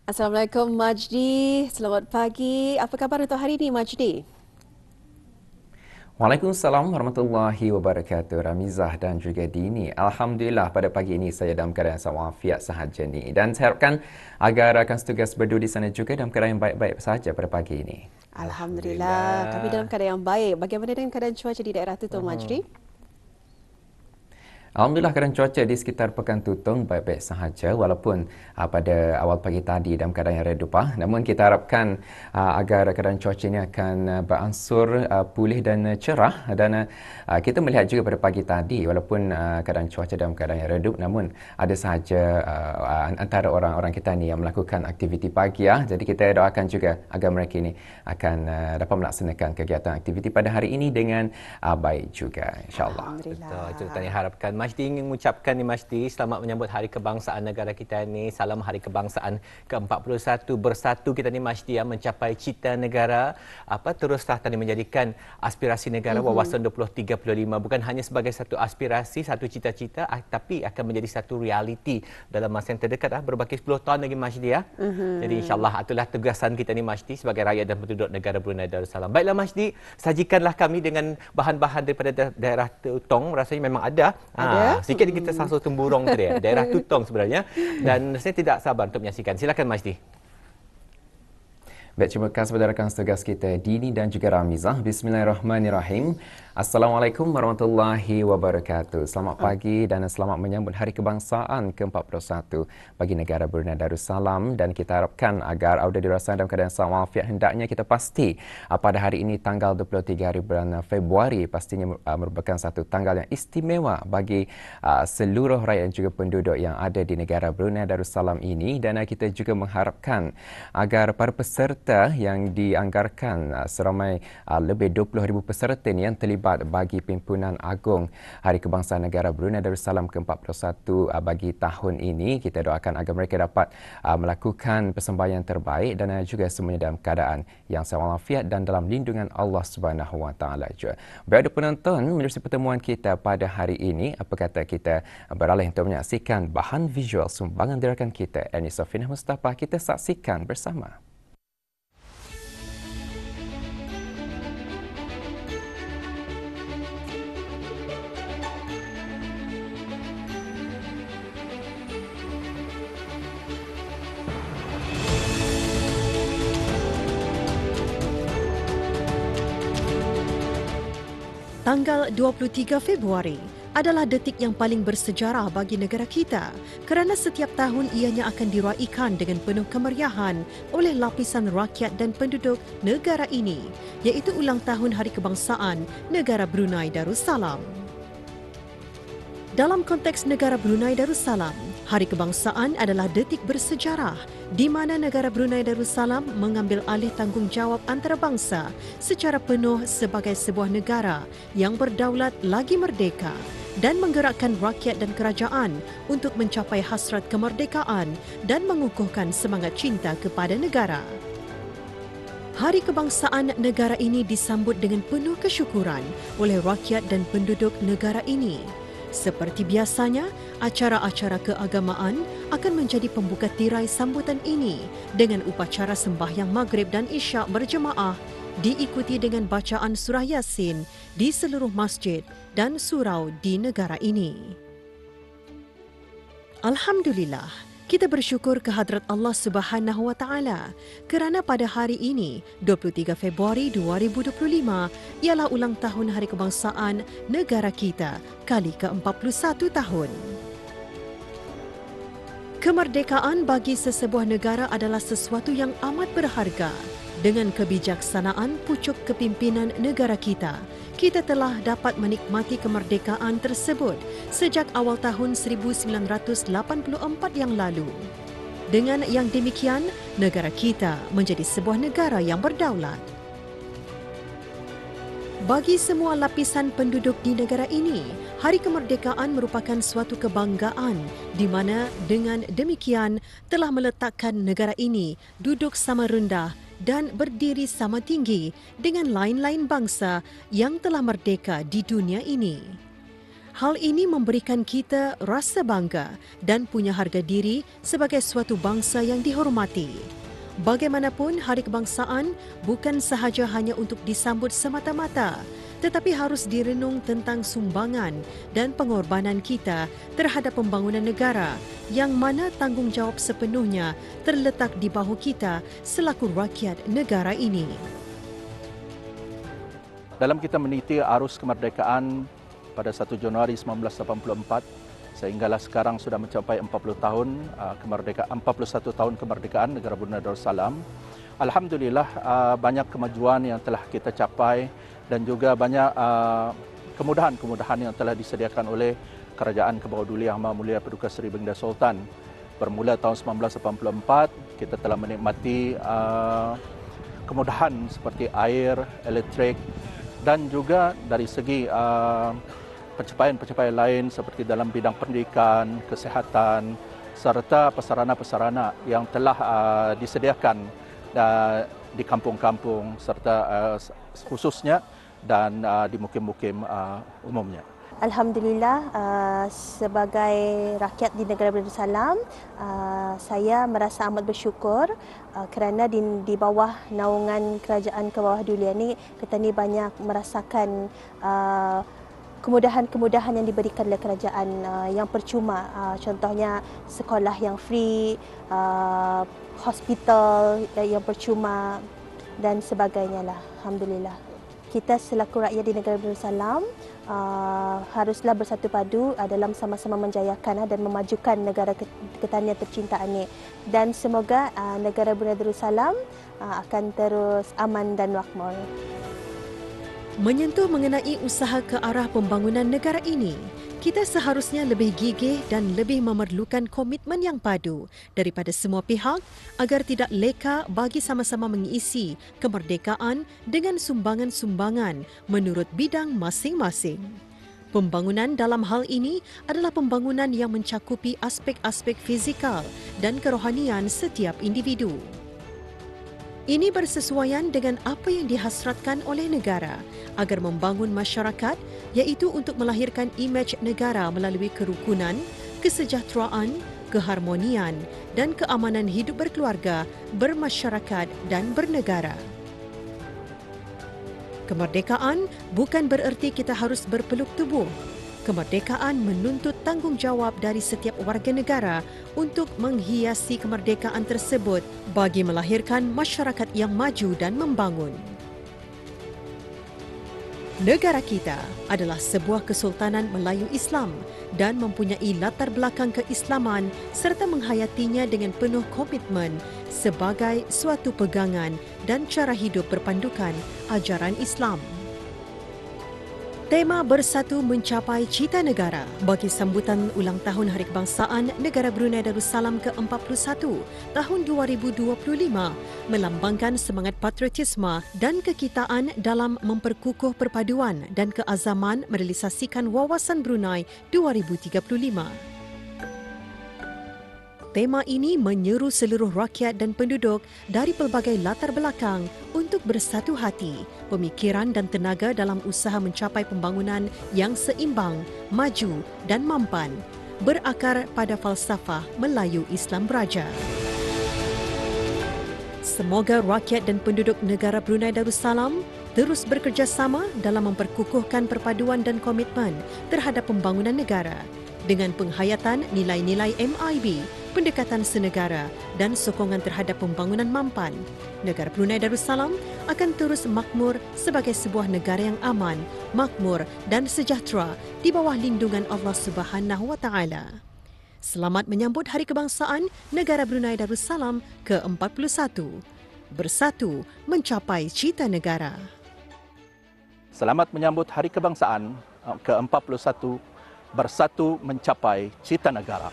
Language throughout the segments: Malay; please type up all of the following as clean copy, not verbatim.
Assalamualaikum Majdi, selamat pagi. Apa khabar untuk hari ini Majdi? Waalaikumsalam warahmatullahi wabarakatuh. Ramizah dan juga Dini. Alhamdulillah pada pagi ini saya dalam keadaan walafiat sahaja ni. Dan saya harapkan agar rakan setugas berdua di sana juga dalam keadaan yang baik-baik sahaja pada pagi ini. Alhamdulillah, kami dalam keadaan yang baik. Bagaimana dengan keadaan cuaca di daerah itu Majdi? Alhamdulillah keadaan cuaca di sekitar Pekan Tutong baik-baik sahaja walaupun pada awal pagi tadi dalam keadaan yang redup. Namun kita harapkan agar keadaan cuaca ini akan beransur pulih dan cerah dan kita melihat juga pada pagi tadi walaupun keadaan cuaca dalam keadaan yang redup namun ada sahaja antara orang-orang kita ni yang melakukan aktiviti pagi. Jadi kita doakan juga agar mereka ini akan dapat melaksanakan kegiatan aktiviti pada hari ini dengan baik juga insya-Allah. Alhamdulillah. Betul, itu tadi harapkan. Majdi ingin mengucapkan ni Majdi, selamat menyambut Hari Kebangsaan negara kita ni. Salam Hari Kebangsaan ke-41. Bersatu kita ni Majdi mencapai cita negara. Teruslah tadi menjadikan aspirasi negara wawasan 2035 bukan hanya sebagai satu aspirasi, satu cita-cita tapi akan menjadi satu realiti dalam masa yang terdekat berbaki 10 tahun lagi Majdi Jadi insya-Allah itulah tugasan kita ni Majdi sebagai rakyat dan penduduk negara Brunei Darussalam. Baiklah Majdi, sajikanlah kami dengan bahan-bahan daripada daerah Tutong. Rasanya memang ada. Sikit kita sasur temburong tadi daerah Tutong sebenarnya dan saya tidak sabar untuk menyaksikan. Silakan Majdi. Baik, terima kasih kepada rakan setugas kita Dini dan juga Ramizah. Bismillahirrahmanirrahim. Assalamualaikum warahmatullahi wabarakatuh. Selamat pagi dan selamat menyambut Hari Kebangsaan ke-41 bagi negara Brunei Darussalam dan kita harapkan agar audio dirasakan dalam keadaan selamat walafiat. Hendaknya kita pasti pada hari ini tanggal 23 hari bulan Februari pastinya merupakan satu tanggal yang istimewa bagi seluruh rakyat dan juga penduduk yang ada di negara Brunei Darussalam ini dan kita juga mengharapkan agar para peserta yang dianggarkan seramai lebih 20,000 peserta ini yang terlibat bagi Pimpinan Agung Hari Kebangsaan Negara Brunei Darussalam ke-41 bagi tahun ini. Kita doakan agar mereka dapat melakukan persembahyang terbaik dan juga semuanya dalam keadaan yang walafiat dan dalam lindungan Allah Subhanahu Wa Taala juga. Baik ada penonton menerusi pertemuan kita pada hari ini. Apa kata kita beralih untuk menyaksikan bahan visual sumbangan rakan kita Ernie Sofinah Mustafa. Kita saksikan bersama. Tanggal 23 Februari adalah detik yang paling bersejarah bagi negara kita kerana setiap tahun ianya akan diraikan dengan penuh kemeriahan oleh lapisan rakyat dan penduduk negara ini, iaitu ulang tahun Hari Kebangsaan Negara Brunei Darussalam. Dalam konteks negara Brunei Darussalam, Hari Kebangsaan adalah detik bersejarah di mana negara Brunei Darussalam mengambil alih tanggungjawab antarabangsa secara penuh sebagai sebuah negara yang berdaulat lagi merdeka dan menggerakkan rakyat dan kerajaan untuk mencapai hasrat kemerdekaan dan mengukuhkan semangat cinta kepada negara. Hari Kebangsaan negara ini disambut dengan penuh kesyukuran oleh rakyat dan penduduk negara ini. Seperti biasanya, acara-acara keagamaan akan menjadi pembuka tirai sambutan ini dengan upacara sembahyang Maghrib dan Isyak berjemaah diikuti dengan bacaan surah Yasin di seluruh masjid dan surau di negara ini. Alhamdulillah, kita bersyukur kehadrat Allah Subhanahu Wa Taala kerana pada hari ini 23 Februari 2025 ialah ulang tahun Hari Kebangsaan negara kita kali ke-41 tahun. Kemerdekaan bagi sesebuah negara adalah sesuatu yang amat berharga. Dengan kebijaksanaan pucuk kepimpinan negara kita, kita telah dapat menikmati kemerdekaan tersebut sejak awal tahun 1984 yang lalu. Dengan yang demikian, negara kita menjadi sebuah negara yang berdaulat. Bagi semua lapisan penduduk di negara ini, Hari Kemerdekaan merupakan suatu kebanggaan di mana dengan demikian telah meletakkan negara ini duduk sama rendah dan berdiri sama tinggi dengan lain-lain bangsa yang telah merdeka di dunia ini. Hal ini memberikan kita rasa bangga dan punya harga diri sebagai suatu bangsa yang dihormati. Bagaimanapun, Hari Kebangsaan bukan sahaja hanya untuk disambut semata-mata, tetapi harus direnung tentang sumbangan dan pengorbanan kita terhadap pembangunan negara yang mana tanggungjawab sepenuhnya terletak di bahu kita selaku rakyat negara ini. Dalam kita meniti arus kemerdekaan pada 1 Januari 1984 sehinggalah sekarang sudah mencapai 40 tahun 41 tahun kemerdekaan negara Brunei Darussalam. Alhamdulillah banyak kemajuan yang telah kita capai dan juga banyak kemudahan-kemudahan yang telah disediakan oleh Kerajaan Kebawah Yang Maha Mulia Paduka Seri Baginda Sultan. Bermula tahun 1984 kita telah menikmati kemudahan seperti air, elektrik dan juga dari segi pencapaian-pencapaian lain seperti dalam bidang pendidikan, kesihatan serta prasarana-prasarana yang telah disediakan di kampung-kampung serta khususnya dan di mukim-mukim umumnya. Alhamdulillah, sebagai rakyat di negara Darussalam, saya merasa amat bersyukur kerana di bawah naungan Kerajaan Kebawah Duli ini kita ni banyak merasakan kemudahan-kemudahan yang diberikan oleh kerajaan yang percuma, contohnya sekolah yang free, hospital yang percuma dan sebagainya lah. Alhamdulillah. Kita selaku rakyat di negara Darussalam haruslah bersatu padu dalam sama-sama menjayakan dan memajukan negara kita tercinta ini. Dan semoga negara Brunei Darussalam akan terus aman dan makmur. Menyentuh mengenai usaha ke arah pembangunan negara ini, kita seharusnya lebih gigih dan lebih memerlukan komitmen yang padu daripada semua pihak agar tidak leka bagi sama-sama mengisi kemerdekaan dengan sumbangan-sumbangan menurut bidang masing-masing. Pembangunan dalam hal ini adalah pembangunan yang mencakupi aspek-aspek fizikal dan kerohanian setiap individu. Ini bersesuaian dengan apa yang dihasratkan oleh negara agar membangun masyarakat, iaitu untuk melahirkan imej negara melalui kerukunan, kesejahteraan, keharmonian dan keamanan hidup berkeluarga, bermasyarakat dan bernegara. Kemerdekaan bukan bererti kita harus berpeluk tubuh. Kemerdekaan menuntut tanggungjawab dari setiap warga negara untuk menghiasi kemerdekaan tersebut bagi melahirkan masyarakat yang maju dan membangun. Negara kita adalah sebuah kesultanan Melayu Islam dan mempunyai latar belakang keislaman serta menghayatinya dengan penuh komitmen sebagai suatu pegangan dan cara hidup berpandukan ajaran Islam. Tema Bersatu Mencapai Cita Negara bagi sambutan ulang tahun Hari Kebangsaan Negara Brunei Darussalam ke-41 tahun 2025 melambangkan semangat patriotisme dan kekitaan dalam memperkukuh perpaduan dan keazaman merealisasikan Wawasan Brunei 2035. Tema ini menyeru seluruh rakyat dan penduduk dari pelbagai latar belakang untuk bersatu hati, pemikiran dan tenaga dalam usaha mencapai pembangunan yang seimbang, maju dan mampan, berakar pada falsafah Melayu Islam Beraja. Semoga rakyat dan penduduk negara Brunei Darussalam terus bekerjasama dalam memperkukuhkan perpaduan dan komitmen terhadap pembangunan negara dengan penghayatan nilai-nilai MIB, pendekatan senegara dan sokongan terhadap pembangunan mampan. Negara Brunei Darussalam akan terus makmur sebagai sebuah negara yang aman, makmur dan sejahtera di bawah lindungan Allah Subhanahu wa Taala. Selamat menyambut Hari Kebangsaan Negara Brunei Darussalam ke-41. Bersatu mencapai cita negara. Selamat menyambut Hari Kebangsaan ke-41. Bersatu mencapai cita negara.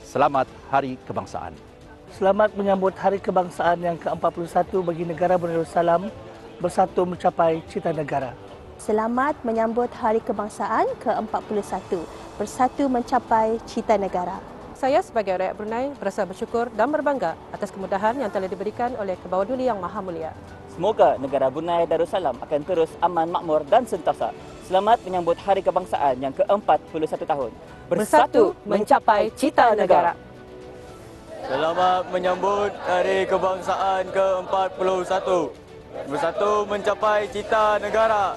Selamat Hari Kebangsaan. Selamat menyambut Hari Kebangsaan yang ke-41 bagi negara Brunei Darussalam, bersatu mencapai cita negara. Selamat menyambut Hari Kebangsaan ke-41, bersatu mencapai cita negara. Saya sebagai rakyat Brunei berasa bersyukur dan berbangga atas kemudahan yang telah diberikan oleh Kebawah Duli Yang Maha Mulia. Semoga negara Brunei Darussalam akan terus aman, makmur dan sentosa. Selamat menyambut Hari Kebangsaan yang ke-41 tahun. Bersatu mencapai cita negara. Selamat menyambut Hari Kebangsaan ke-41. Bersatu mencapai cita negara.